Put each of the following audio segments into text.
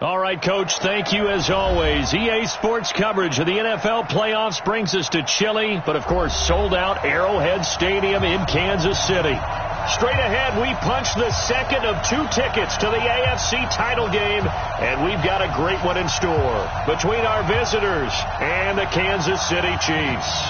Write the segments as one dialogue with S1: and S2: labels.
S1: All right, Coach, thank you as always. EA Sports coverage of the NFL playoffs brings us to chilly, but of course sold-out Arrowhead Stadium in Kansas City. Straight ahead, we punch the second of 2 tickets to the AFC title game, and we've got a great one in store between our visitors and the Kansas City Chiefs.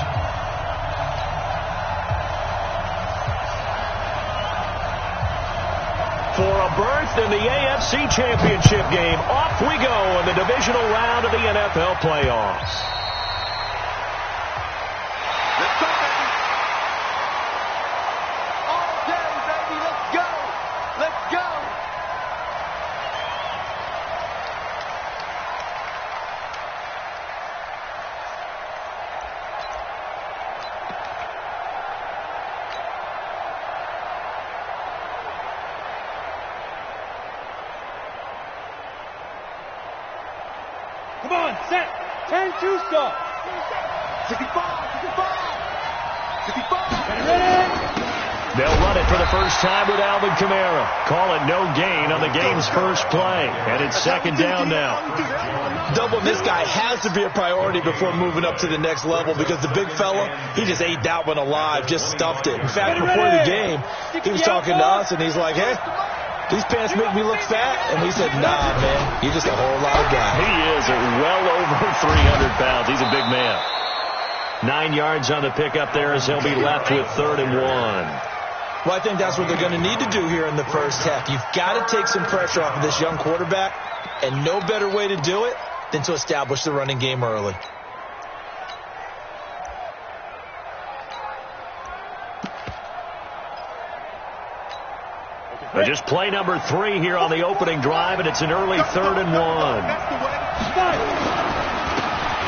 S1: For a berth in the AFC Championship game, off we go in the divisional round of the NFL playoffs.
S2: Let's go, baby. All day, baby. Let's go. Let's go.
S3: Come on, set, 10-2 start.
S2: 65, 65, 65.
S3: Ready?
S1: They'll run it for the first time with Alvin Kamara. Call it no gain on the game's first play. And it's second down now.
S4: Doubling this guy has to be a priority before moving up to the next level because the big fella, he just ate that one alive, just stuffed it. In fact, before the game, he was talking to us, and he's like, hey, these pants make me look fat. And we said, nah, man, you're just a whole lot of guy.
S1: He is well over 300 pounds. He's a big man. 9 yards on the pickup there as he'll be left with 3rd and 1.
S4: Well, I think that's what they're going to need to do here in the first half. You've got to take some pressure off of this young quarterback, and no better way to do it than to establish the running game early.
S1: Just play number 3 here on the opening drive, and it's an early 3rd and 1.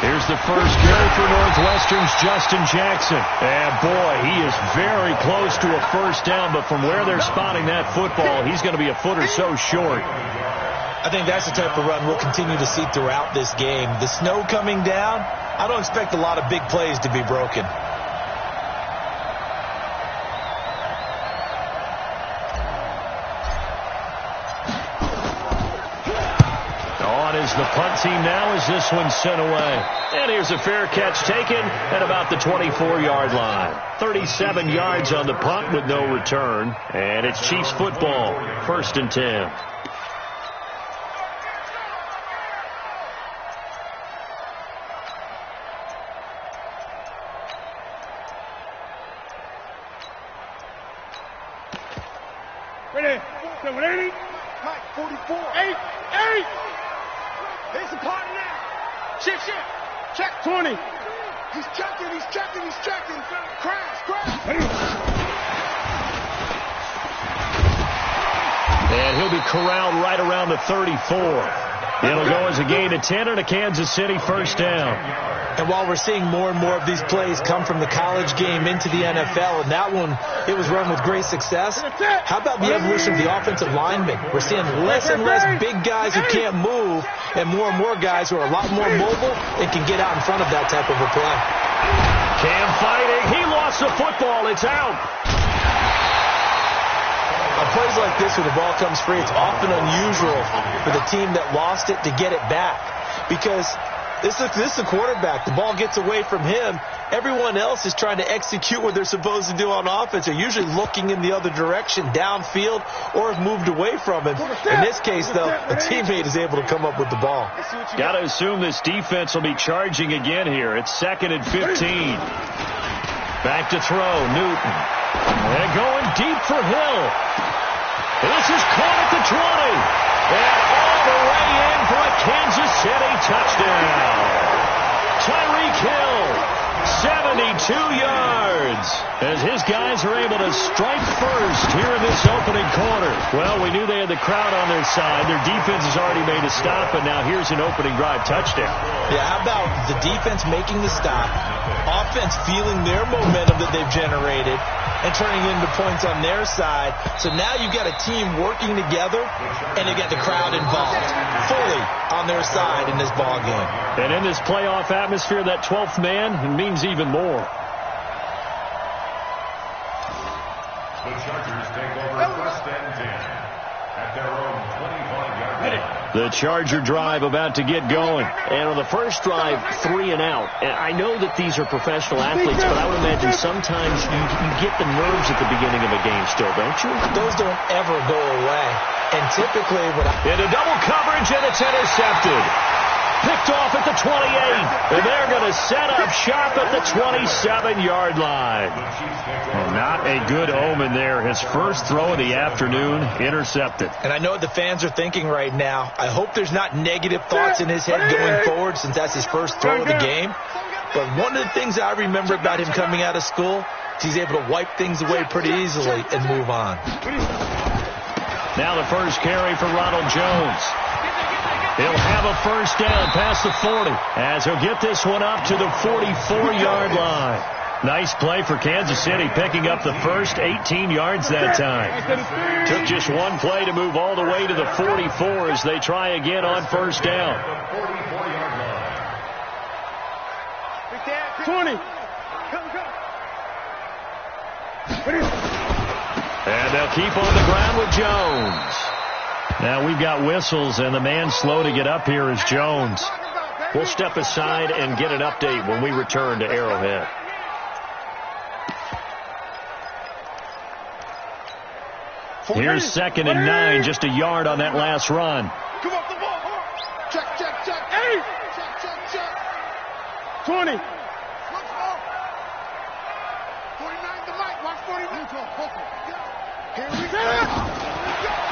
S1: Here's the first carry for Northwestern's Justin Jackson. And boy, he is very close to a first down, but from where they're spotting that football, he's going to be a foot or so short.
S4: I think that's the type of run we'll continue to see throughout this game. The snow coming down, I don't expect a lot of big plays to be broken.
S1: The punt team now as this one's sent away. And here's a fair catch taken at about the 24-yard line. 37 yards on the punt with no return. And it's Chiefs football, 1st and 10.
S3: Ready? 780.
S2: Mike, 44.
S3: 8.
S2: Here's the partner now.
S3: Shift. Check 20.
S2: He's checking. Crash.
S1: And he'll be corralled right around the 34. It'll go as a gain of 10 and a Kansas City 1st down.
S4: And while we're seeing more and more of these plays come from the college game into the NFL, and that one, it was run with great success, how about the evolution of the offensive linemen? We're seeing less and less big guys who can't move, and more guys who are a lot more mobile and can get out in front of that type of a play.
S1: Cam fighting. He lost the football. It's out.
S4: On plays like this where the ball comes free, it's often unusual for the team that lost it to get it back because this is the quarterback. The ball gets away from him. Everyone else is trying to execute what they're supposed to do on offense. They're usually looking in the other direction, downfield, or have moved away from him. In this case, though, a teammate is able to come up with the ball.
S1: Got to assume this defense will be charging again here. It's 2nd and 15. Back to throw, Newton. And going deep for Hill. This is caught at the 20. And all the way in for a Kansas City touchdown. Tyreek Hill, 72 yards, as his guys are able to strike first here in this opening quarter. Well, we knew they had the crowd on their side. Their defense has already made a stop, and now here's an opening drive touchdown.
S4: Yeah, how about the defense making the stop, offense feeling their momentum that they've generated, and turning into points on their side. So now you've got a team working together, and you get the crowd involved fully on their side in this ball game.
S1: And in this playoff atmosphere, that 12th man means even more.
S5: The Chargers take over 1st and 10 at their own 25-yard
S1: The Charger drive about to get going.
S5: And on the first drive, 3 and out. And I know that these are professional athletes, but I would imagine sometimes you get the nerves at the beginning of a game still, don't you?
S4: Those don't ever go away. And typically
S1: into double coverage, and it's intercepted. Picked off at the 28, and they're going to set up shop at the 27-yard line. Well, not a good omen there. His first throw of the afternoon, intercepted.
S4: And I know what the fans are thinking right now. I hope there's not negative thoughts in his head going forward since that's his first throw of the game. But one of the things I remember about him coming out of school is he's able to wipe things away pretty easily and move on.
S1: Now the first carry for Ronald Jones. He'll have a first down past the 40 as he'll get this one up to the 44-yard line. Nice play for Kansas City, picking up the first 18 yards that time. Took just one play to move all the way to the 44 as they try again on first down.
S3: 20.
S1: And they'll keep on the ground with Jones. Now we've got whistles, and the man slow to get up here is Jones. We'll step aside and get an update when we return to Arrowhead. Here's 2nd and 9, just a yard on that last run.
S2: Come off the ball. Check, check, check.
S3: Hey!
S2: Check, check, check.
S3: 20.
S2: Look off. 49 to Mike. Watch 49. Here we go.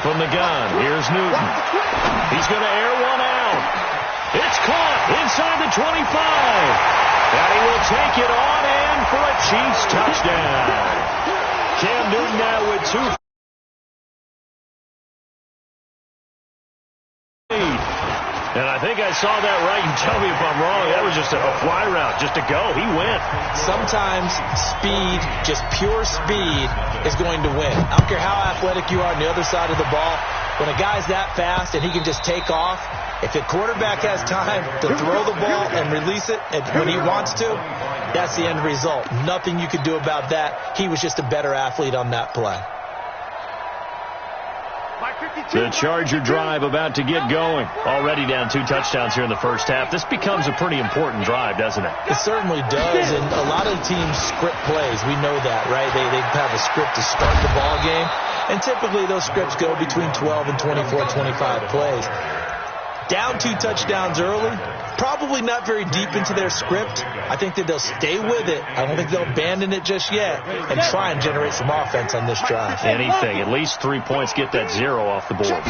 S1: From the gun, here's Newton. He's going to air one out. It's caught inside the 25. And he will take it on in for a Chiefs touchdown. Cam Newton now with 2. And I think I saw that right. You tell me if I'm wrong. That was just a fly route, just to go. He went.
S4: Sometimes speed, just pure speed, is going to win. I don't care how athletic you are on the other side of the ball. When a guy's that fast and he can just take off, if the quarterback has time to throw the ball and release it when he wants to, that's the end result. Nothing you could do about that. He was just a better athlete on that play.
S1: The Charger drive about to get going. Already down 2 touchdowns here in the first half. This becomes a pretty important drive, doesn't it?
S4: It certainly does, and a lot of teams script plays. We know that, right? They have a script to start the ball game, and typically those scripts go between 12 and 24, 25 plays. Down 2 touchdowns early, probably not very deep into their script. I think that they'll stay with it. I don't think they'll abandon it just yet and try and generate some offense on this drive.
S1: Anything. At least 3 points. Get that 0 off the board. On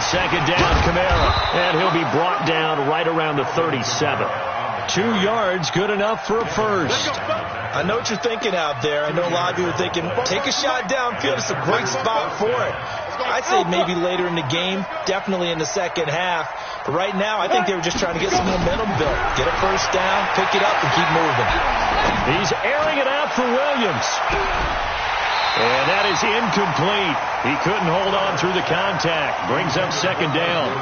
S1: 2nd down, Kamara. And he'll be brought down right around the 37. 2 yards, good enough for a first.
S4: I know what you're thinking out there. I know a lot of you are thinking, take a shot downfield. It's a great spot for it. I'd say maybe later in the game, definitely in the second half. But right now, I think they were just trying to get some momentum built. Get a first down, pick it up, and keep moving.
S1: He's airing it out for Williams. And that is incomplete. He couldn't hold on through the contact. Brings up 2nd down.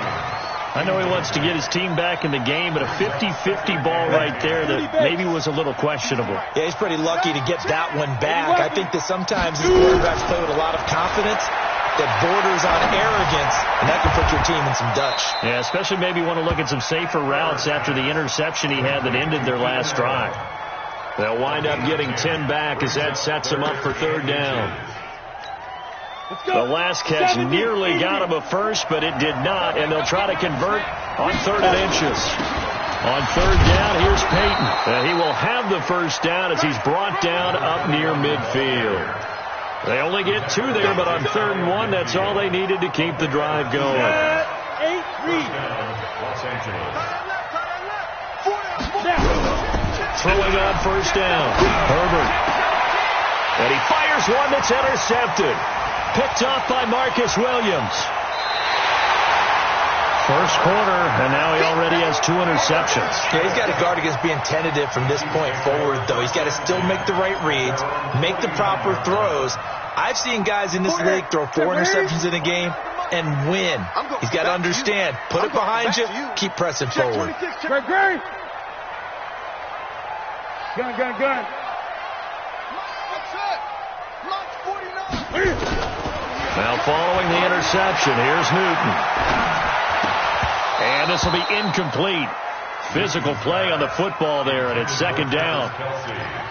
S1: I know he wants to get his team back in the game, but a 50-50 ball right there that maybe was a little questionable.
S4: Yeah, he's pretty lucky to get that one back. I think that sometimes these quarterbacks play with a lot of confidence that borders on arrogance, and that can put your team in some Dutch.
S1: Yeah, especially maybe want to look at some safer routes after the interception he had that ended their last drive. They'll wind up getting 10 back as that sets them up for 3rd down. The last catch nearly got him a first, but it did not, and they'll try to convert on 3rd and inches. On 3rd down, here's Peyton. He will have the first down as he's brought down up near midfield. They only get 2 there, but on 3rd and 1, that's all they needed to keep the drive going.
S3: 8, read.
S1: Throwing on first down, Herbert. And he fires one that's intercepted. Picked off by Marcus Williams. First quarter, and now he already has 2 interceptions.
S4: Yeah, he's got to guard against being tentative from this point forward, though. He's got to still make the right reads, make the proper throws. I've seen guys in this league throw 4 interceptions in a game and win. He's got to understand, put it behind you, keep pressing forward.
S3: Gregory! Gun.
S1: Now following the interception, here's Newton. And this will be incomplete. Physical play on the football there, and it's second down.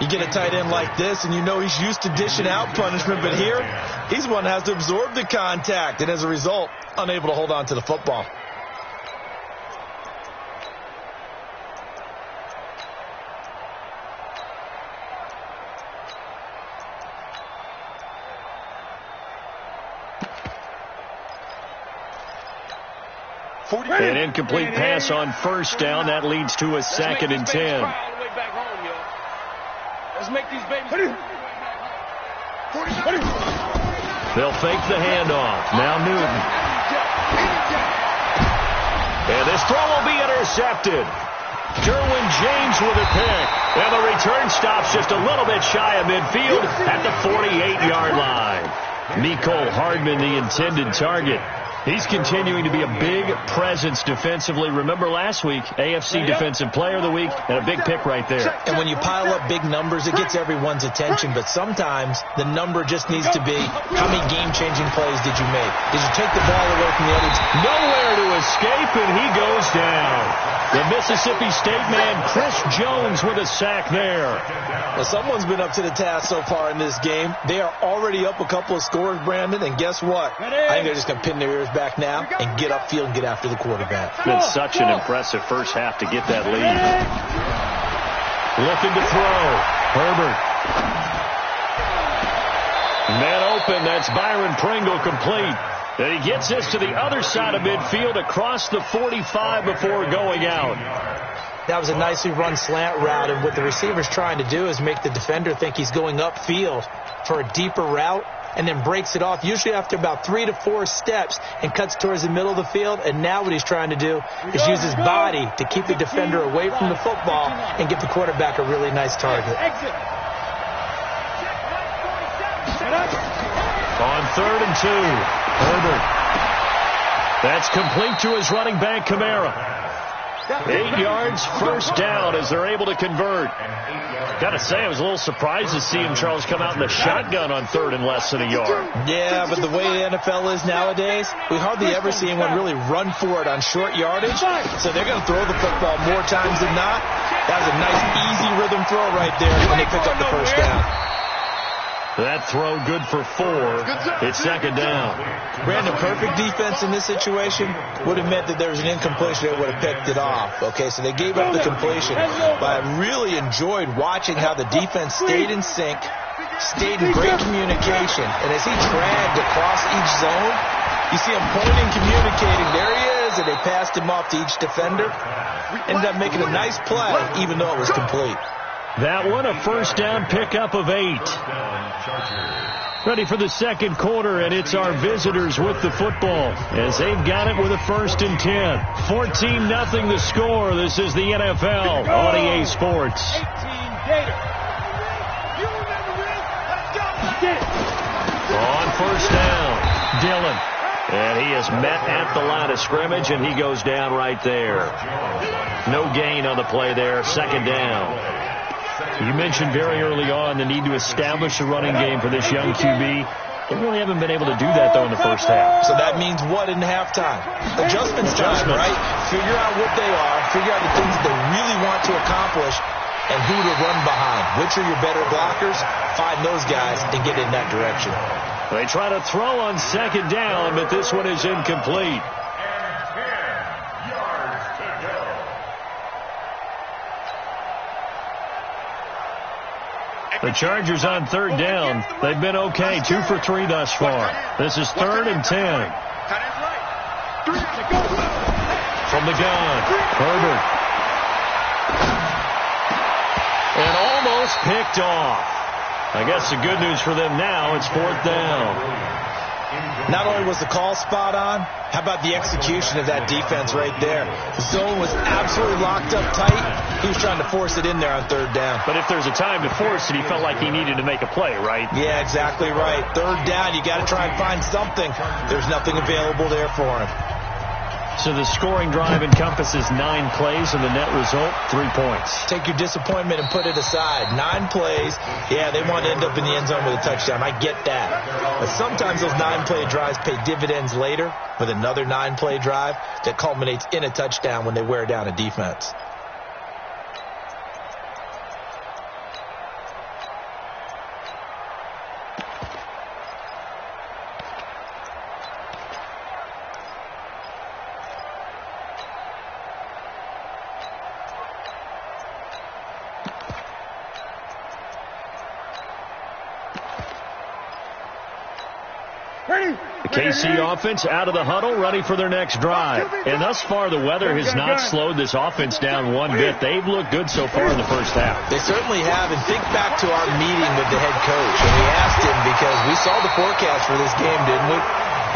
S4: You get a tight end like this, and you know he's used to dishing out punishment, but here, he's one that has to absorb the contact, and as a result, unable to hold on to the football.
S1: An incomplete pass on first down. That leads to a second and 10.
S2: Let's make these babies.
S1: They'll fake the handoff. Now Newton. And this throw will be intercepted. Derwin James with a pick. And the return stops just a little bit shy of midfield at the 48-yard line. Mecole Hardman, the intended target. He's continuing to be a big presence defensively. Remember last week, AFC Defensive Player of the Week, and a big pick right there.
S4: And when you pile up big numbers, it gets everyone's attention. But sometimes the number just needs to be, how many game-changing plays did you make? Did you take the ball away from the other team?
S1: Nowhere to escape, and he goes down. The Mississippi State man, Chris Jones, with a sack there.
S4: Well, someone's been up to the task so far in this game. They are already up a couple of scores, Brandon, and guess what? I think they're just going to pin their ears back now and get upfield and get after the quarterback.
S1: Been such an impressive first half to get that lead. Looking to throw. Herbert. Man open. That's Byron Pringle complete. And he gets this to the other side of midfield across the 45 before going out.
S4: That was a nicely run slant route, and what the receiver's trying to do is make the defender think he's going upfield for a deeper route, and then breaks it off, usually after about 3 to 4 steps, and cuts towards the middle of the field. And now what he's trying to do is use his body to keep the defender away from the football and give the quarterback a really nice target.
S1: On 3rd and 2, Herbert. That's complete to his running back, Kamara. 8 yards, first down as they're able to convert. Got to say, I was a little surprised to see him, Charles, come out in the shotgun on 3rd and less than a yard.
S4: Yeah, but the way the NFL is nowadays, we hardly ever see anyone really run for it on short yardage. So they're going to throw the football more times than not. That was a nice, easy rhythm throw right there when they pick up the first down.
S1: That throw good for 4. It's second down.
S4: Brandon, perfect defense in this situation would have meant that there was an incompletion. They would have picked it off. Okay, so they gave up the completion. But I really enjoyed watching how the defense stayed in sync, stayed in great communication. And as he dragged across each zone, you see him pointing, communicating. There he is, and they passed him off to each defender. Ended up making a nice play, even though it was complete.
S1: That one, a first down pickup of 8. Ready for the second quarter, and it's our visitors with the football as they've got it with a 1st and 10. 14-0 the score. This is the NFL on EA Sports. On first down, Dillon. And he is met at the line of scrimmage, and he goes down right there. No gain on the play there. Second down. You mentioned very early on the need to establish a running game for this young QB. They really haven't been able to do that, though, in the first half.
S4: So that means what in halftime? Adjustments time, right? Figure out what they are, figure out the things that they really want to accomplish, and who to run behind. Which are your better blockers? Find those guys and get in that direction.
S1: They try to throw on second down, but this one is incomplete. The Chargers on 3rd down. They've been okay. 2 for 3 thus far. This is 3rd and 10. From the gun, Herbert. And almost picked off. I guess the good news for them now, it's 4th down.
S4: Not only was the call spot on, how about the execution of that defense right there? The zone was absolutely locked up tight. He was trying to force it in there on 3rd down.
S1: But if there's a time to force it, he felt like he needed to make a play, right?
S4: Yeah, exactly right. 3rd down, you got to try and find something. There's nothing available there for him.
S1: So the scoring drive encompasses 9 plays, and the net result, 3 points.
S4: Take your disappointment and put it aside. 9 plays, yeah, they want to end up in the end zone with a touchdown. I get that. But sometimes those 9-play drives pay dividends later with another 9-play drive that culminates in a touchdown when they wear down a defense.
S1: The KC offense out of the huddle, ready for their next drive. And thus far, the weather has not slowed this offense down one bit. They've looked good so far in the first half.
S4: They certainly have. And think back to our meeting with the head coach. And we asked him, because we saw the forecast for this game, didn't we?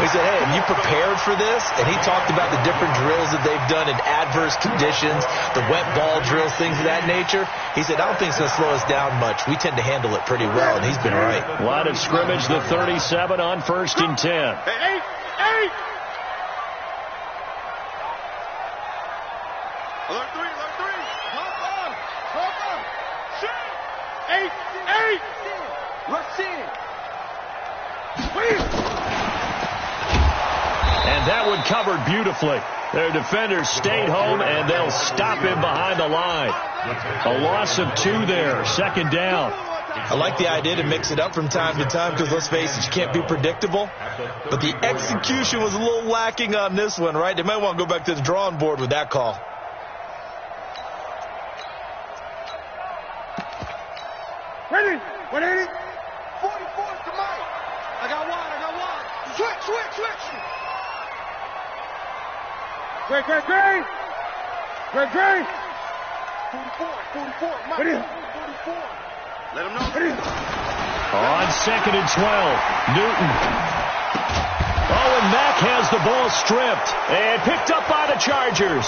S4: We said, hey, have you prepared for this? And he talked about the different drills that they've done in adverse conditions, the wet ball drills, things of that nature. He said, I don't think it's going to slow us down much. We tend to handle it pretty well, and he's been right.
S1: Line of scrimmage, the 37 on 1st and 10.
S3: Hey.
S2: Alert 3. Pop up. Shoot.
S3: 8.
S2: Rush in.
S1: And that one covered beautifully. Their defenders stayed home, and they'll stop him behind the line. A loss of 2 there, 2nd down.
S4: I like the idea to mix it up from time to time because, let's face it, you can't be predictable. But the execution was a little lacking on this one, right? They might want to go back to the drawing board with that call.
S3: Ready? 180.
S2: 44 to Mike. I got one. Switch.
S3: Great.
S2: 44. Mike.
S3: Ready?
S2: 44. Let him know.
S1: On 2nd and 12, Newton. Oh, and Mack has the ball stripped and picked up by the Chargers.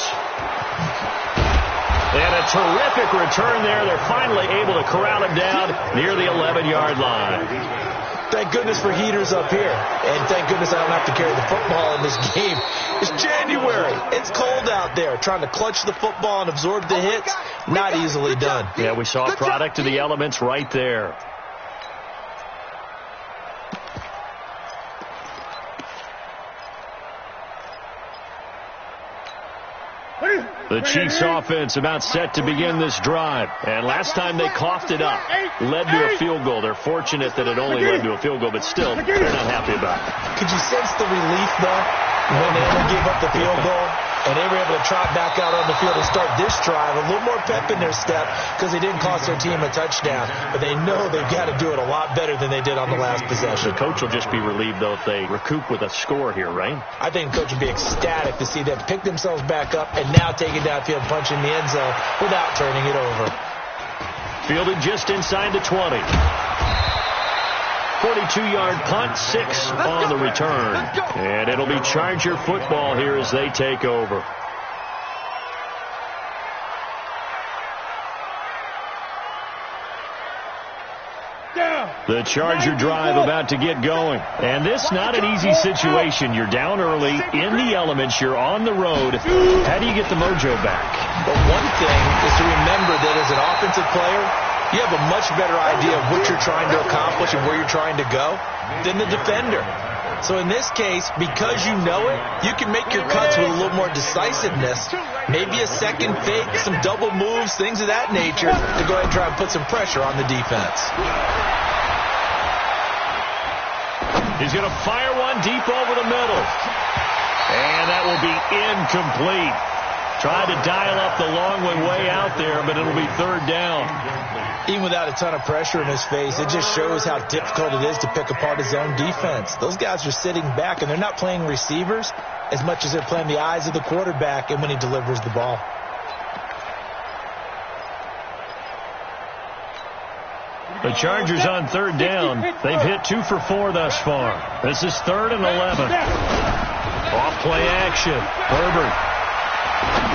S1: And a terrific return there. They're finally able to corral him down near the 11-yard line.
S4: Thank goodness for heaters up here. And thank goodness I don't have to carry the football in this game. It's January. It's cold out there. Trying to clutch the football and absorb the hits, not easily done.
S1: Yeah, we saw a product of the elements right there. The Chiefs offense about set to begin this drive. And last time they coughed it up, led to a field goal. They're fortunate that it only led to a field goal, but still, they're not happy about it.
S4: Could you sense the relief, though, when they only gave up the field goal and they were able to trot back out on the field and start this drive? A little more pep in their step because they didn't cost their team a touchdown. But they know they've got to do it a lot better than they did on the last possession.
S1: The coach will just be relieved, though, if they recoup with a score here, right?
S4: I think the coach would be ecstatic to see them pick themselves back up and now take it downfield and punch in the end zone without turning it over.
S1: Fielded just inside the 20. 42-yard punt, 6 on the return. And it'll be Charger football here as they take over. The Charger drive about to get going. And this not an easy situation. You're down early, in the elements, you're on the road. How do you get the mojo back?
S4: But one thing is to remember that as an offensive player, you have a much better idea of what you're trying to accomplish and where you're trying to go than the defender. So in this case, because you know it, you can make your cuts with a little more decisiveness, maybe a second fake, some double moves, things of that nature, to go ahead and try and put some pressure on the defense.
S1: He's going to fire one deep over the middle. And that will be incomplete. Tried to dial up the long one way out there, but it'll be 3rd down.
S4: Even without a ton of pressure in his face, it just shows how difficult it is to pick apart his own defense. Those guys are sitting back, and they're not playing receivers as much as they're playing the eyes of the quarterback and when he delivers the ball.
S1: The Chargers on 3rd down. They've hit 2 for 4 thus far. This is 3rd and 11. Off play action. Herbert.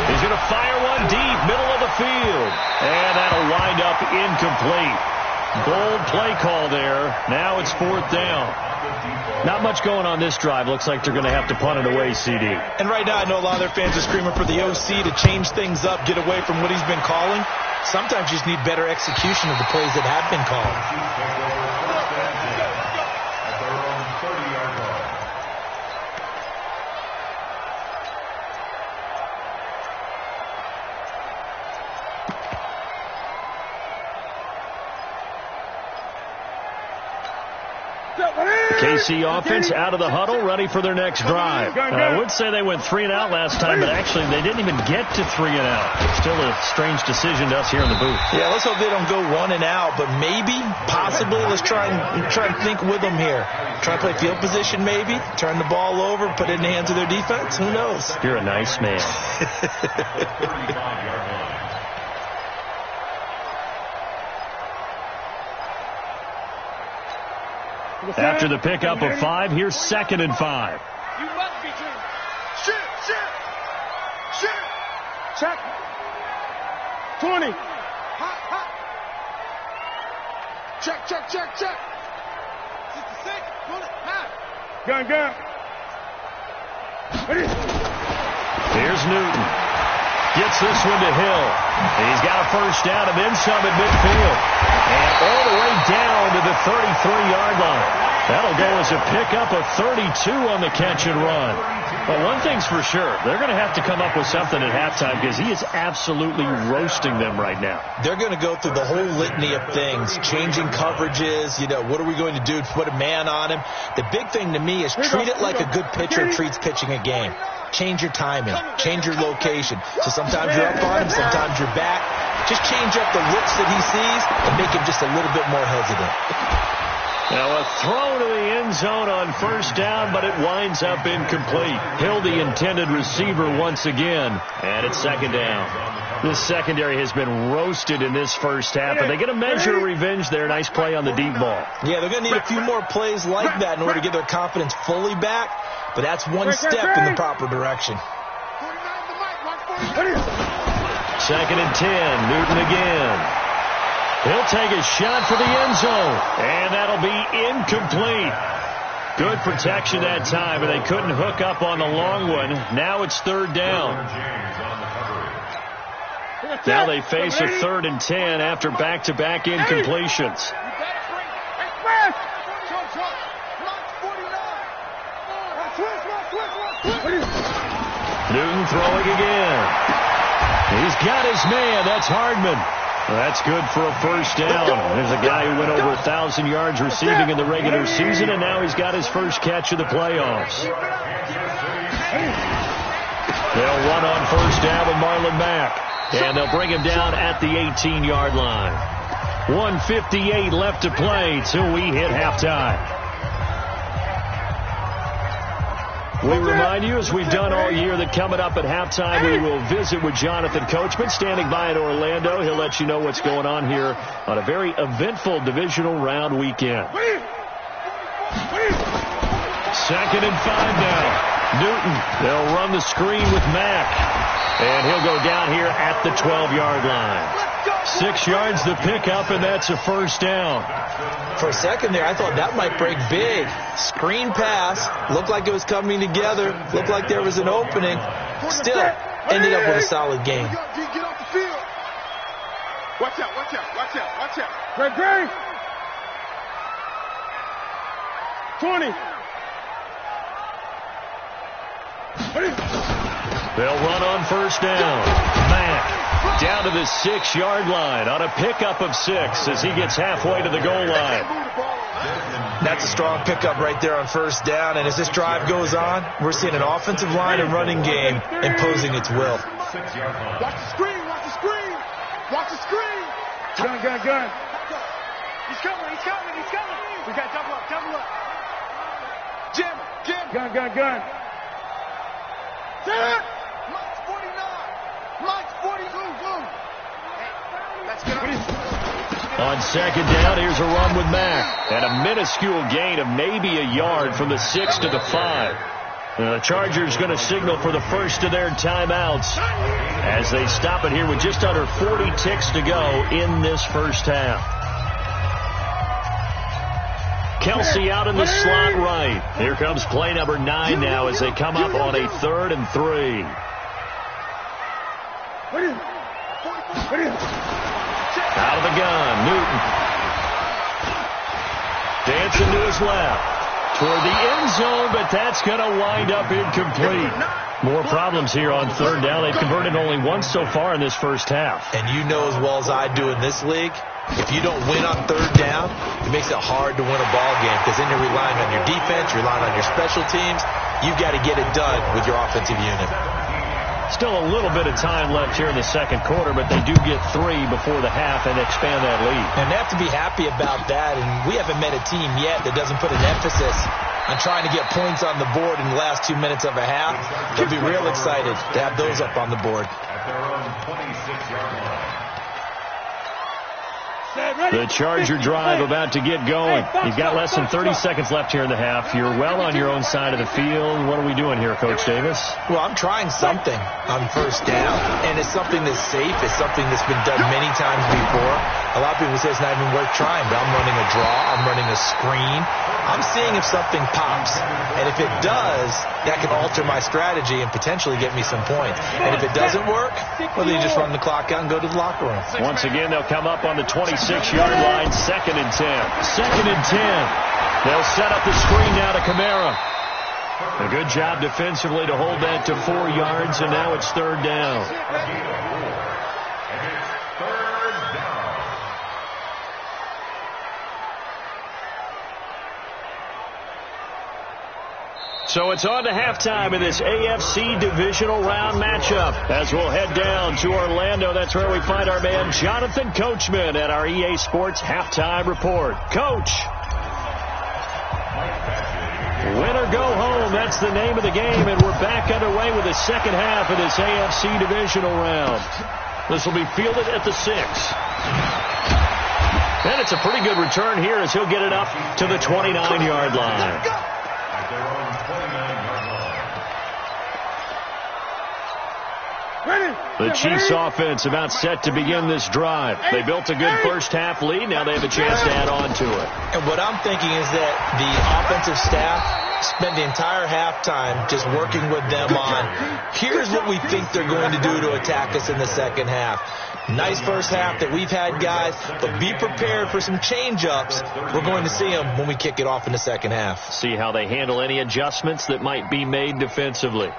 S1: He's going to fire one deep, middle of the field. And that'll wind up incomplete. Bold play call there. Now it's 4th down. Not much going on this drive. Looks like they're going to have to punt it away, CD.
S4: And right now I know a lot of their fans are screaming for the OC to change things up, get away from what he's been calling. Sometimes you just need better execution of the plays that have been called.
S1: KC offense out of the huddle, ready for their next drive. I would say they went 3 and out last time, but actually they didn't even get to 3 and out. Still a strange decision to us here in the booth.
S4: Yeah, let's hope they don't go 1 and out, but maybe, possibly, let's try and think with them here. Try to play field position maybe, turn the ball over, put it in the hands of their defense. Who knows?
S1: You're a nice man. After the pickup of 5, here's 2nd and 5.
S2: You must be dreaming. Shoot.
S3: Check. 20.
S2: Hot. Check. 66. Pull it. Hot.
S3: Gun. Ready.
S1: Here's Newton. Gets this one to Hill. He's got a first down and then some at midfield. And all the way down to the 33-yard line. That'll go as a pickup of 32 on the catch and run. But one thing's for sure, they're going to have to come up with something at halftime because he is absolutely roasting them right now.
S4: They're going to go through the whole litany of things, changing coverages, what are we going to do to put a man on him? The big thing to me is treat it like a good pitcher treats pitching a game. Change your timing, change your location. So sometimes you're up on him, sometimes you're back. Just change up the looks that he sees and make him just a little bit more hesitant.
S1: Now a throw to the end zone on first down, but it winds up incomplete. Hill, the intended receiver once again, and it's 2nd down. This secondary has been roasted in this first half, and they get a measure of revenge there. Nice play on the deep ball.
S4: Yeah, they're going to need a few more plays like that in order to get their confidence fully back, but that's one step in the proper direction.
S1: 2nd and 10, Newton again. He'll take a shot for the end zone, and that'll be incomplete. Good protection that time, but they couldn't hook up on the long one. Now it's 3rd down. Now they face a 3rd and 10 after back-to-back incompletions. Newton throwing again. He's got his man. That's Hardman. That's good for a first down. There's a guy who went over 1,000 yards receiving in the regular season, and now he's got his first catch of the playoffs. They'll run on first down with Marlon Mack, and they'll bring him down at the 18-yard line. 1:58 left to play till we hit halftime. We remind you, as we've done all year, that coming up at halftime, we will visit with Jonathan Coachman, standing by in Orlando. He'll let you know what's going on here on a very eventful divisional round weekend. 2nd and 5 now. Newton, they'll run the screen with Mack, and he'll go down here at the 12-yard line. 6 yards the pickup, and that's a first down.
S4: For a second there, I thought that might break big. Screen pass. Looked like it was coming together. Looked like there was an opening. Still, ended up with a solid game.
S2: Get off the field. Watch out.
S3: Great. 20.
S1: They'll run on first down. Mack down to the 6-yard line on a pickup of 6 as he gets halfway to the goal line.
S4: That's a strong pickup right there on first down, and as this drive goes on, we're seeing an offensive line and running game imposing its will.
S2: Watch the screen.
S3: Gun.
S2: He's coming. We got double up. Jim.
S3: Gun.
S2: Set. Mike's 49. Mike's 40. Boom. Hey, let's get on.
S1: On second down, here's a run with Mack. And a minuscule gain of maybe a yard from the 6 to the 5. The Chargers going to signal for the first of their timeouts as they stop it here with just under 40 ticks to go in this first half. Kelsey out in the slot right. Here comes play number 9 now as they come up on a 3rd and 3. Out of the gun, Newton. Dancing to his left. Toward the end zone, but that's going to wind up incomplete. More problems here on 3rd down. They've converted only once so far in this first half.
S4: And you know as well as I do in this league, if you don't win on 3rd down, it makes it hard to win a ball game because then you're relying on your defense, you're relying on your special teams. You've got to get it done with your offensive unit.
S1: Still a little bit of time left here in the second quarter, but they do get 3 before the half and expand that lead.
S4: And they have to be happy about that, and we haven't met a team yet that doesn't put an emphasis on trying to get points on the board in the last 2 minutes of a half. They'll be real excited to have those up on the board.
S2: At their own 26-yard line.
S1: The Charger drive about to get going. You've got less than 30 seconds left here in the half. You're well on your own side of the field. What are we doing here, Coach Davis?
S4: Well, I'm trying something on 1st down, and it's something that's safe. It's something that's been done many times before. A lot of people say it's not even worth trying, but I'm running a draw. I'm running a screen. I'm seeing if something pops, and if it does, that can alter my strategy and potentially get me some points. And if it doesn't work, well, then you just run the clock out and go to the locker room.
S1: Once again, they'll come up on the 26-yard line, 2nd and 10. 2nd and 10. They'll set up the screen now to Kamara. A good job defensively to hold that to 4 yards, and now it's 3rd down. So it's on to halftime in this AFC divisional round matchup. As we'll head down to Orlando, that's where we find our man Jonathan Coachman at our EA Sports Halftime Report. Coach. Win or go home, that's the name of the game, and we're back underway with the second half of this AFC divisional round. This will be fielded at the 6. And it's a pretty good return here as he'll get it up to the 29-yard line. The Chiefs offense about set to begin this drive. They built a good first half lead. Now they have a chance to add on to it.
S4: And what I'm thinking is that the offensive staff spent the entire halftime just working with them on, here's what we think they're going to do to attack us in the second half. Nice first half that we've had, guys, but be prepared for some change-ups. We're going to see them when we kick it off in the second half.
S1: See how they handle any adjustments that might be made defensively.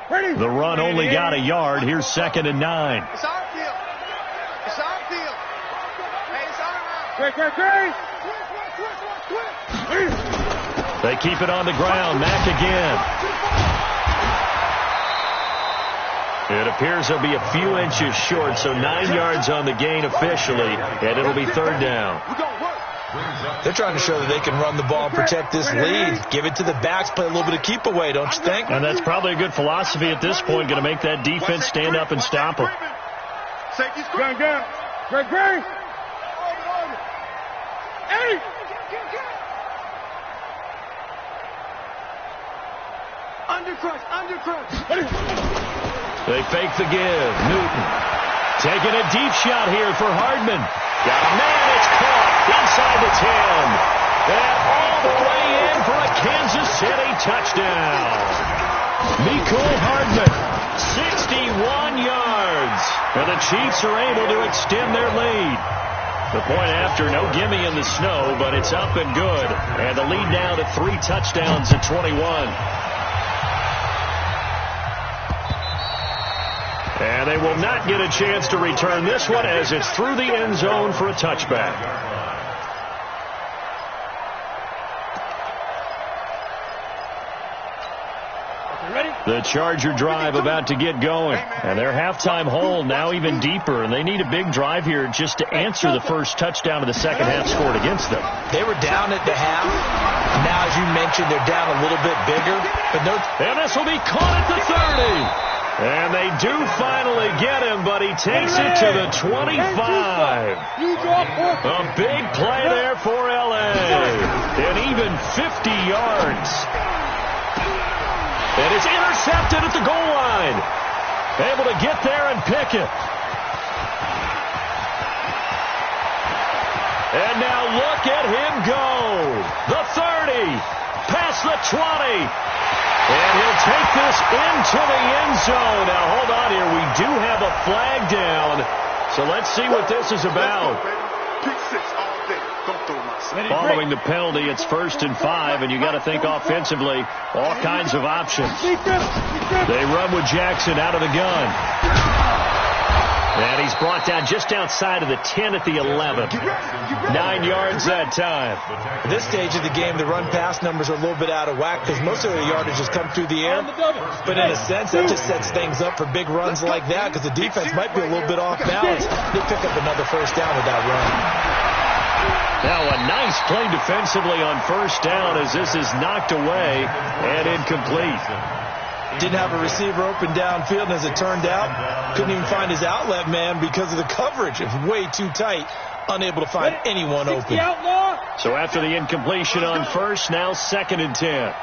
S1: The run only got a yard. Here's 2nd and 9.
S2: It's our field. It's our field. Hey, it's our round.
S3: Quick.
S1: They keep it on the ground. Mack again. It appears they'll be a few inches short, so 9 yards on the gain officially, and it'll be 3rd down.
S4: They're trying to show that they can run the ball and protect this lead. Give it to the backs, play a little bit of keep away, don't you think?
S1: And that's probably a good philosophy at this point, going to make that defense stand up and stop them.
S3: Gun. Great. Hey! Undercrush.
S1: They fake the give. Newton taking a deep shot here for Hardman. Got a man, it's caught inside the 10. And all the way in for a Kansas City touchdown. Mecole Hardman, 61 yards. And the Chiefs are able to extend their lead. The point after, no gimme in the snow, but it's up and good. And the lead now to 3 touchdowns at 21. And they will not get a chance to return this one as it's through the end zone for a touchback. The Charger drive about to get going. And their halftime hole now even deeper. And they need a big drive here just to answer the first touchdown of the second half scored against them.
S4: They were down at the half. Now, as you mentioned, they're down a little bit bigger. But no.
S1: And this will be caught at the 30. And they do finally get him, but he takes it to the 25. A big play there for L.A. And even 50 yards. And it's intercepted at the goal line. Able to get there and pick it. And now look at him go. The 30, past the 20. And he'll take this into the end zone. Now, hold on here. We do have a flag down. So let's see what this is about. Following the penalty, it's 1st and 5, and you got to think offensively, all kinds of options. They run with Jackson out of the gun. And he's brought down just outside of the 10 at the 11. 9 yards that time.
S4: At this stage of the game, the run-pass numbers are a little bit out of whack because most of the yardage has come through the air. But in a sense, that just sets things up for big runs like that because the defense might be a little bit off balance. They pick up another first down with that run.
S1: Now a nice play defensively on first down as this is knocked away and incomplete.
S4: Didn't have a receiver open downfield, and as it turned out, couldn't even find his outlet man because of the coverage. It was way too tight, unable to find anyone open.
S1: So after the incompletion on first, now 2nd and 10.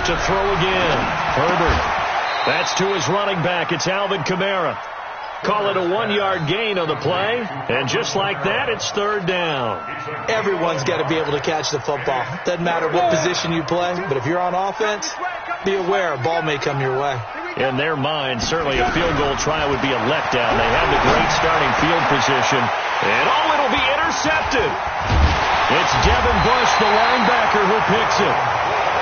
S1: To throw again. Herbert. That's to his running back. It's Alvin Kamara. Call it a 1-yard gain on the play. And just like that, it's 3rd down.
S4: Everyone's got to be able to catch the football. Doesn't matter what position you play, but if you're on offense, be aware a ball may come your way.
S1: In their mind, certainly a field goal try would be a letdown. They have the great starting field position. And, it'll be intercepted. It's Devin Bush, the linebacker, who picks it.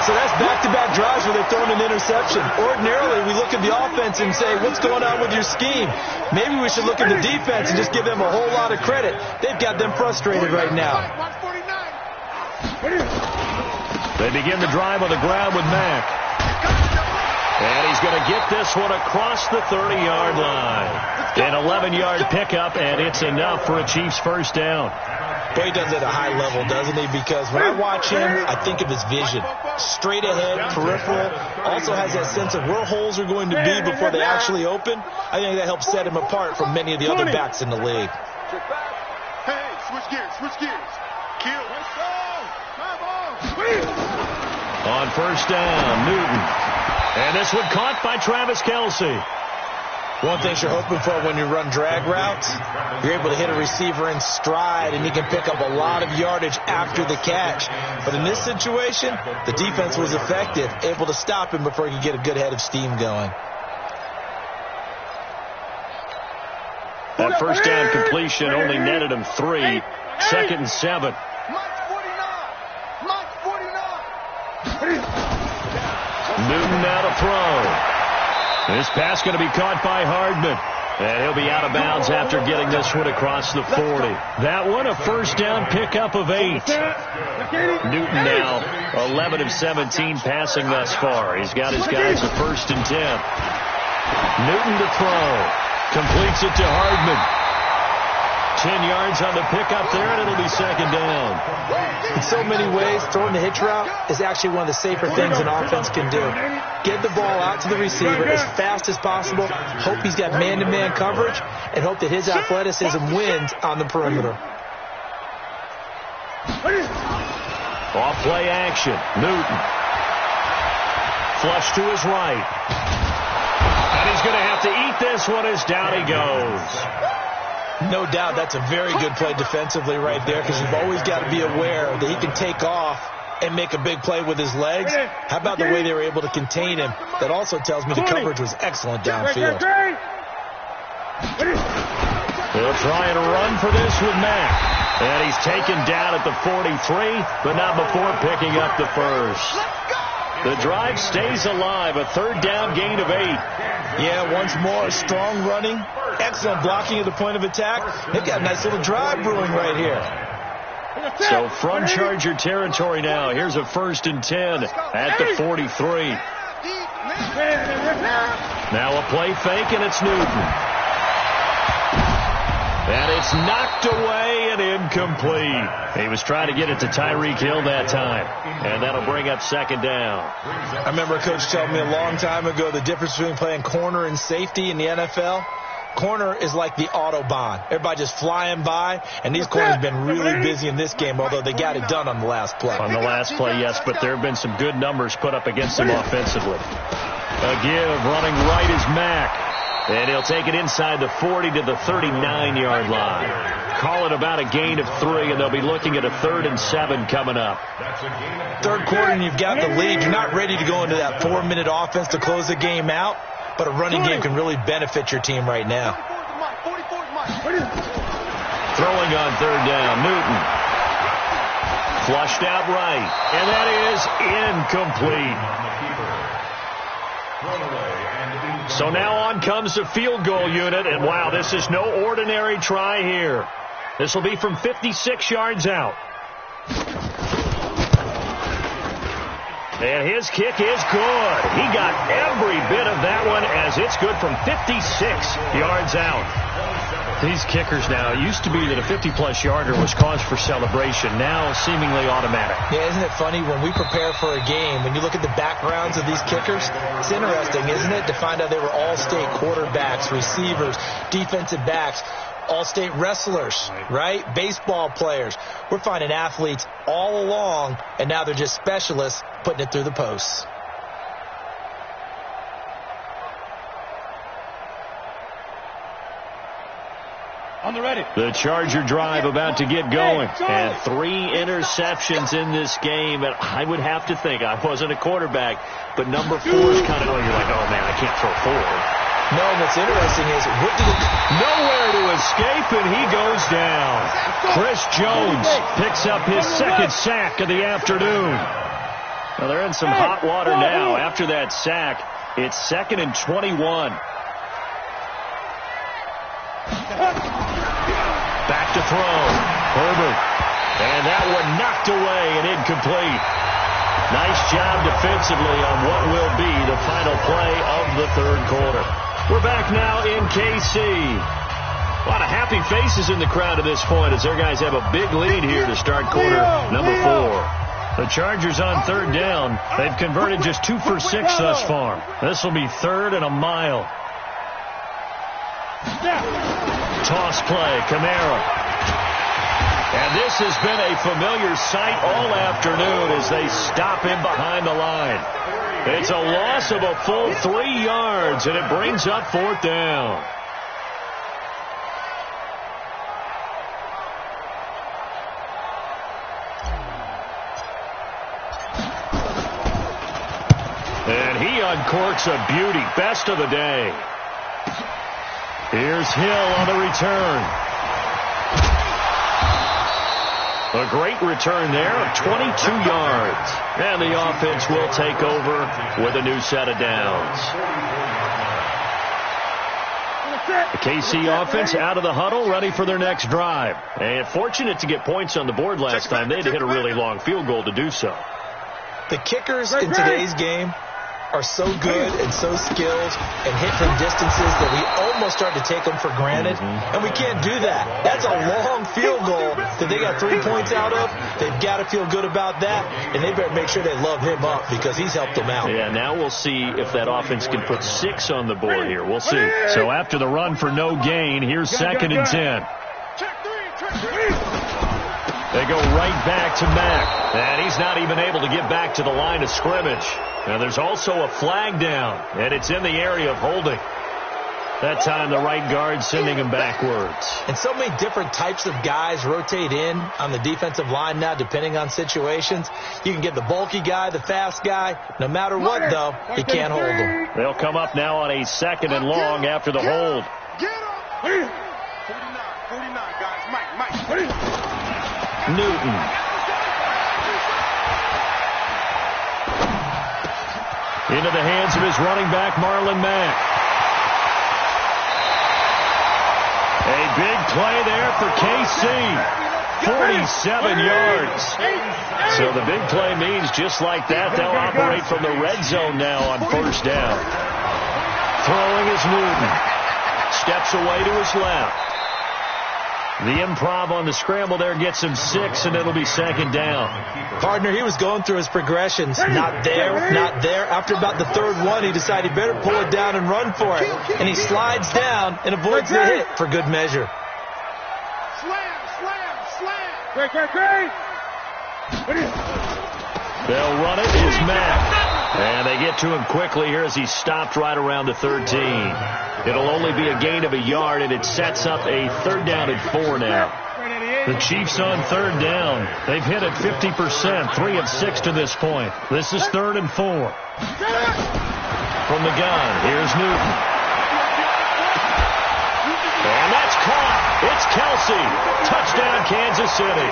S4: So that's back-to-back drives where they're throwing an interception. Ordinarily, we look at the offense and say, what's going on with your scheme? Maybe we should look at the defense and just give them a whole lot of credit. They've got them frustrated right now.
S1: They begin the drive on the ground with Mack. And he's going to get this one across the 30-yard line. An 11-yard pickup, and it's enough for a Chiefs first down.
S4: But he does it at a high level, doesn't he? Because when I watch him, I think of his vision. Straight ahead, peripheral. Also has that sense of where holes are going to be before they actually open. I think that helps set him apart from many of the other backs in the league.
S3: Hey, switch gears. Kill.
S1: On first down, Newton. And this one caught by Travis Kelce.
S4: One thing you're hoping for when you run drag routes, you're able to hit a receiver in stride, and he can pick up a lot of yardage after the catch. But in this situation, the defense was effective, able to stop him before he could get a good head of steam going.
S1: That first down completion only netted him 3. 2nd and 7. Newton now to throw. This pass going to be caught by Hardman. And he'll be out of bounds after getting this one across the 40. That one a first down pickup of 8. Newton now 11 of 17 passing thus far. He's got his guys a 1st and 10. Newton to throw. Completes it to Hardman. 10 yards on the pickup there, and it'll be 2nd down.
S4: In so many ways, throwing the hitch route is actually one of the safer things an offense can do. Get the ball out to the receiver as fast as possible, hope he's got man-to-man coverage, and hope that his athleticism wins on the perimeter.
S1: Off play action. Newton. Flush to his right. And he's going to have to eat this one as down he goes.
S4: No doubt that's a very good play defensively right there because you've always got to be aware that he can take off and make a big play with his legs. How about the way they were able to contain him? That also tells me the coverage was excellent downfield.
S1: They'll try and run for this with Mack. And he's taken down at the 43, but not before picking up the first. The drive stays alive, a 3rd down gain of 8.
S4: Yeah, once more, strong running, excellent blocking at the point of attack. They've got a nice little drive brewing right here.
S1: So from Charger territory now, here's a 1st and 10 at the 43. Now a play fake, and it's Newton. And it's knocked away and incomplete. He was trying to get it to Tyreek Hill that time. And that'll bring up 2nd down.
S4: I remember a coach telling me a long time ago the difference between playing corner and safety in the NFL. corner is like the Autobahn. Everybody just flying by, and these corners have been really busy in this game, although they got it done on the last play.
S1: On the last play, yes, but there have been some good numbers put up against them offensively. A give, running right is Mack. And he'll take it inside the 40 to the 39-yard line. Call it about a gain of 3, and they'll be looking at a 3rd and 7 coming up.
S4: Third quarter, and you've got the lead. You're not ready to go into that 4-minute offense to close the game out, but a running game can really benefit your team right now.
S1: Throwing on 3rd down, Newton. Flushed out right, and that is incomplete. So now on comes the field goal unit, and wow, this is no ordinary try here. This will be from 56 yards out. And his kick is good. He got every bit of that one as it's good from 56 yards out. These kickers now, it used to be that a 50-plus yarder was cause for celebration. Now seemingly automatic.
S4: Yeah, isn't it funny when we prepare for a game, when you look at the backgrounds of these kickers, it's interesting, isn't it, to find out they were all-state quarterbacks, receivers, defensive backs, all-state wrestlers, right? Baseball players. We're finding athletes all along, and now they're just specialists putting it through the posts.
S2: On the ready.
S1: The Charger drive about to get going. And 3 interceptions in this game. And I would have to think, I wasn't a quarterback, but number 4 is kind of, you're like, oh, man, I can't throw 4.
S4: No, what's interesting is, what did it...
S1: Nowhere to escape, and he goes down. Chris Jones picks up his 2nd sack of the afternoon. Well, they're in some hot water now. After that sack, it's 2nd and 21. Back to throw. Herbert. And that one knocked away and incomplete. Nice job defensively on what will be the final play of the 3rd quarter. We're back now in KC. A lot of happy faces in the crowd at this point as their guys have a big lead here to start quarter number 4. The Chargers on 3rd down. They've converted just 2 for 6 thus far. This will be 3rd and a mile. Toss play, Kamara. And this has been a familiar sight all afternoon as they stop him behind the line. It's a loss of a full 3 yards, and it brings up 4th down. And he uncorks a beauty. Best of the day. Here's Hill on the return. A great return there of 22 yards. And the offense will take over with a new set of downs. The KC offense out of the huddle, ready for their next drive. And fortunate to get points on the board last time. They had to hit a really long field goal to do so.
S4: The kickers in today's game are so good and so skilled and hit from distances that we almost start to take them for granted, and we can't do that. That's a long field goal that they got 3 points out of. They've got to feel good about that, and they better make sure they love him up because he's helped them out.
S1: Yeah, now we'll see if that offense can put 6 on the board here. We'll see. So after the run for no gain, here's 2nd and 10. They go right back to Mack, and he's not even able to get back to the line of scrimmage. Now there's also a flag down, and it's in the area of holding. That time the right guard sending him backwards.
S4: And so many different types of guys rotate in on the defensive line now depending on situations. You can get the bulky guy, the fast guy. No matter what, though, he can't hold them.
S1: They'll come up now on a 2nd and long after the hold.
S3: Get up! 49, guys. Mike.
S1: Newton. Into the hands of his running back, Marlon Mack. A big play there for KC. 47 yards. So the big play means just like that, they'll operate from the red zone now on 1st down. Throwing is Newton. Steps away to his left. The improv on the scramble there gets him 6, and it'll be second down.
S4: Partner, he was going through his progressions. Not there, not there. After about the third one, he decided he better pull it down and run for it. And he slides down and avoids the hit for good measure.
S2: Slam, slam, slam.
S3: Great.
S1: They'll run it. It's Mack. And they get to him quickly here as he's stopped right around the 13. It'll only be a gain of a yard, and it sets up a 3rd down and 4 now. The Chiefs on 3rd down. They've hit it 50%, 3 of 6 to this point. This is 3rd and 4. From the gun, here's Newton. And that's caught. It's Kelsey. Touchdown, Kansas City.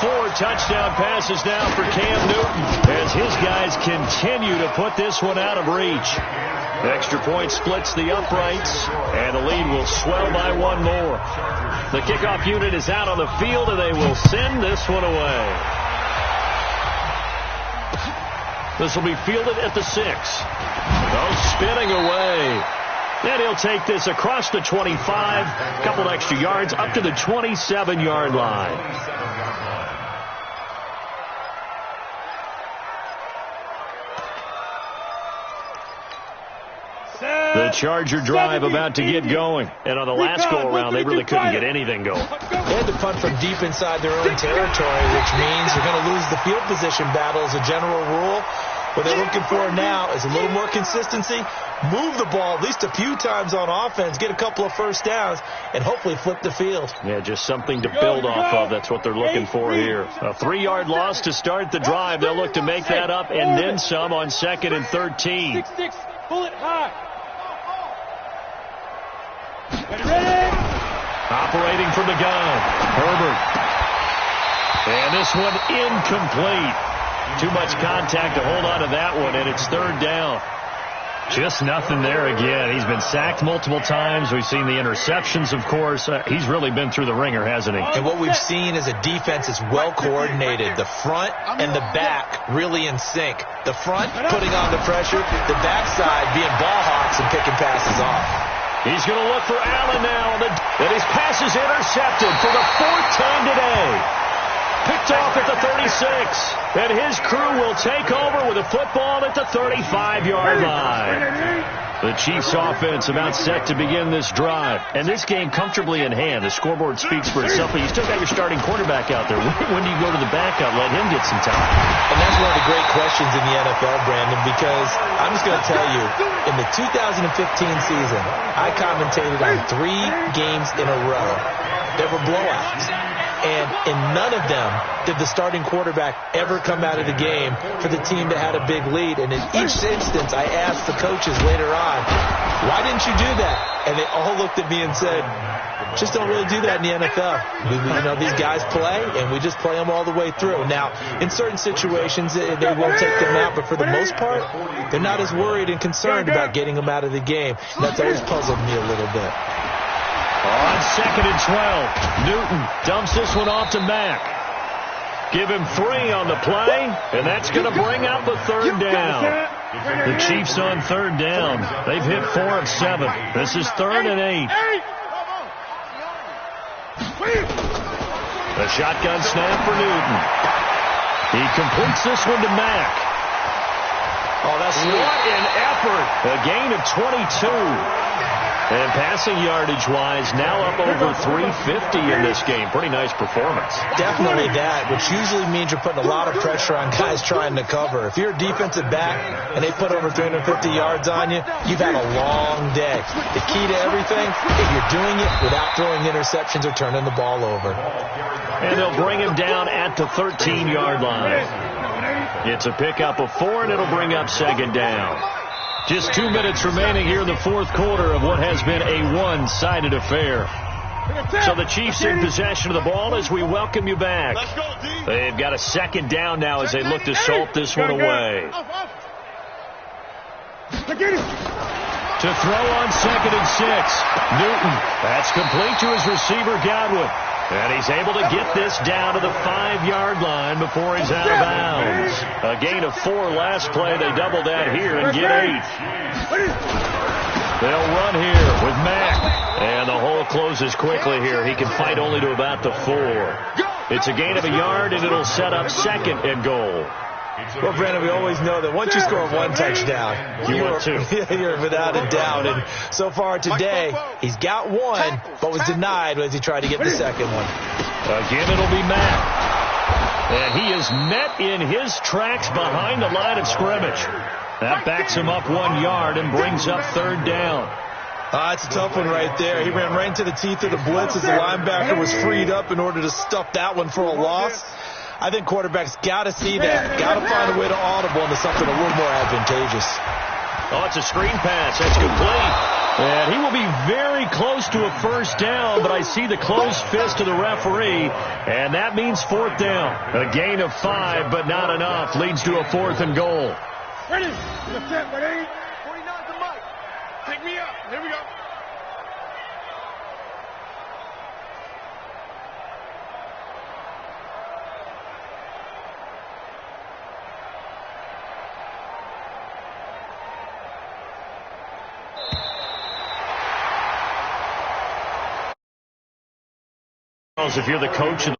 S1: 4 touchdown passes now for Cam Newton as his guys continue to put this one out of reach. Extra point splits the uprights, and the lead will swell by 1 more. The kickoff unit is out on the field, and they will send this one away. This will be fielded at the 6. Oh, spinning away. And he'll take this across the 25, a couple extra yards, up to the 27-yard line. The Charger drive about to get going. And on the last go-around, they really couldn't get anything going.
S4: They had to punt from deep inside their own territory, which means they're going to lose the field position battle as a general rule. What they're looking for now is a little more consistency, move the ball at least a few times on offense, get a couple of first downs, and hopefully flip the field.
S1: Yeah, just something to build off of. That's what they're looking for here. A 3-yard loss to start the drive. They'll look to make that up and then some on 2nd and 13.
S3: 6-6, pull it high. Ready?
S1: Operating from the gun, Herbert. And this one incomplete. Too much contact to hold on to that one, and it's 3rd down. Just nothing there again. He's been sacked multiple times. We've seen the interceptions, of course. He's really been through the ringer, hasn't he?
S4: And what we've seen is a defense is well coordinated. The front and the back really in sync. The front putting on the pressure, the backside being ball hawks and picking passes off.
S1: He's going to look for Allen now, and his pass is intercepted for the 4th time today. Picked off at the 36, and his crew will take over with a football at the 35-yard line. The Chiefs offense about set to begin this drive, and this game comfortably in hand. The scoreboard speaks for itself, but you still got your starting quarterback out there. When do you go to the backup, let him get some time?
S4: And that's one of the great questions in the NFL, Brandon, because I'm just going to tell you, in the 2015 season, I commentated on 3 games in a row. There were blowouts. And in none of them did the starting quarterback ever come out of the game for the team that had a big lead. And in each instance, I asked the coaches later on, why didn't you do that? And they all looked at me and said, just don't really do that in the NFL. These guys play, and we just play them all the way through. Now, in certain situations, they won't take them out, but for the most part, they're not as worried and concerned about getting them out of the game. And that's always puzzled me a little bit.
S1: On 2nd and 12, Newton dumps this one off to Mack. Give him 3 on the play, and that's going to bring up the 3rd down. The Chiefs on 3rd down. They've hit 4 of 7. This is 3rd and 8. The shotgun snap for Newton. He completes this one to Mack.
S4: Oh, that's sweet.
S1: What an effort. A gain of 22. And passing yardage-wise, now up over 350 in this game. Pretty nice performance.
S4: Definitely that, which usually means you're putting a lot of pressure on guys trying to cover. If you're a defensive back and they put over 350 yards on you, you've had a long day. The key to everything, if you're doing it without throwing interceptions or turning the ball over.
S1: And they'll bring him down at the 13-yard line. It's a pickup of 4, and it'll bring up 2nd down. Just 2 minutes remaining here in the 4th quarter of what has been a one-sided affair. So the Chiefs in possession of the ball as we welcome you back. They've got a 2nd down now as they look to salt this one away. To throw on 2nd and 6. Newton. That's complete to his receiver, Godwin. And he's able to get this down to the 5-yard line before he's out of bounds. A gain of 4 last play. They double that here and get 8. They'll run here with Mack. And the hole closes quickly here. He can fight only to about the 4. It's a gain of a yard, and it'll set up 2nd and goal.
S4: Well, Brandon, we always know that once you score 1 touchdown, you're without a doubt. And so far today, he's got 1, but was denied as he tried to get the 2nd one.
S1: Again, it'll be Mack. And he is met in his tracks behind the line of scrimmage. That backs him up 1 yard and brings up 3rd down.
S4: That's a tough one right there. He ran right into the teeth of the blitz as the linebacker was freed up in order to stuff that one for a loss. I think quarterbacks got to see that. Got to find a way to audible into something a little more advantageous.
S1: Oh, it's a screen pass. That's complete. And he will be very close to a 1st down, but I see the closed fist of the referee, and that means 4th down. A gain of 5, but not enough. Leads to a 4th and goal.
S3: Ready? You're set, ready?
S2: 49 to Mike. Take me up. Here we go.
S1: If you're the coach of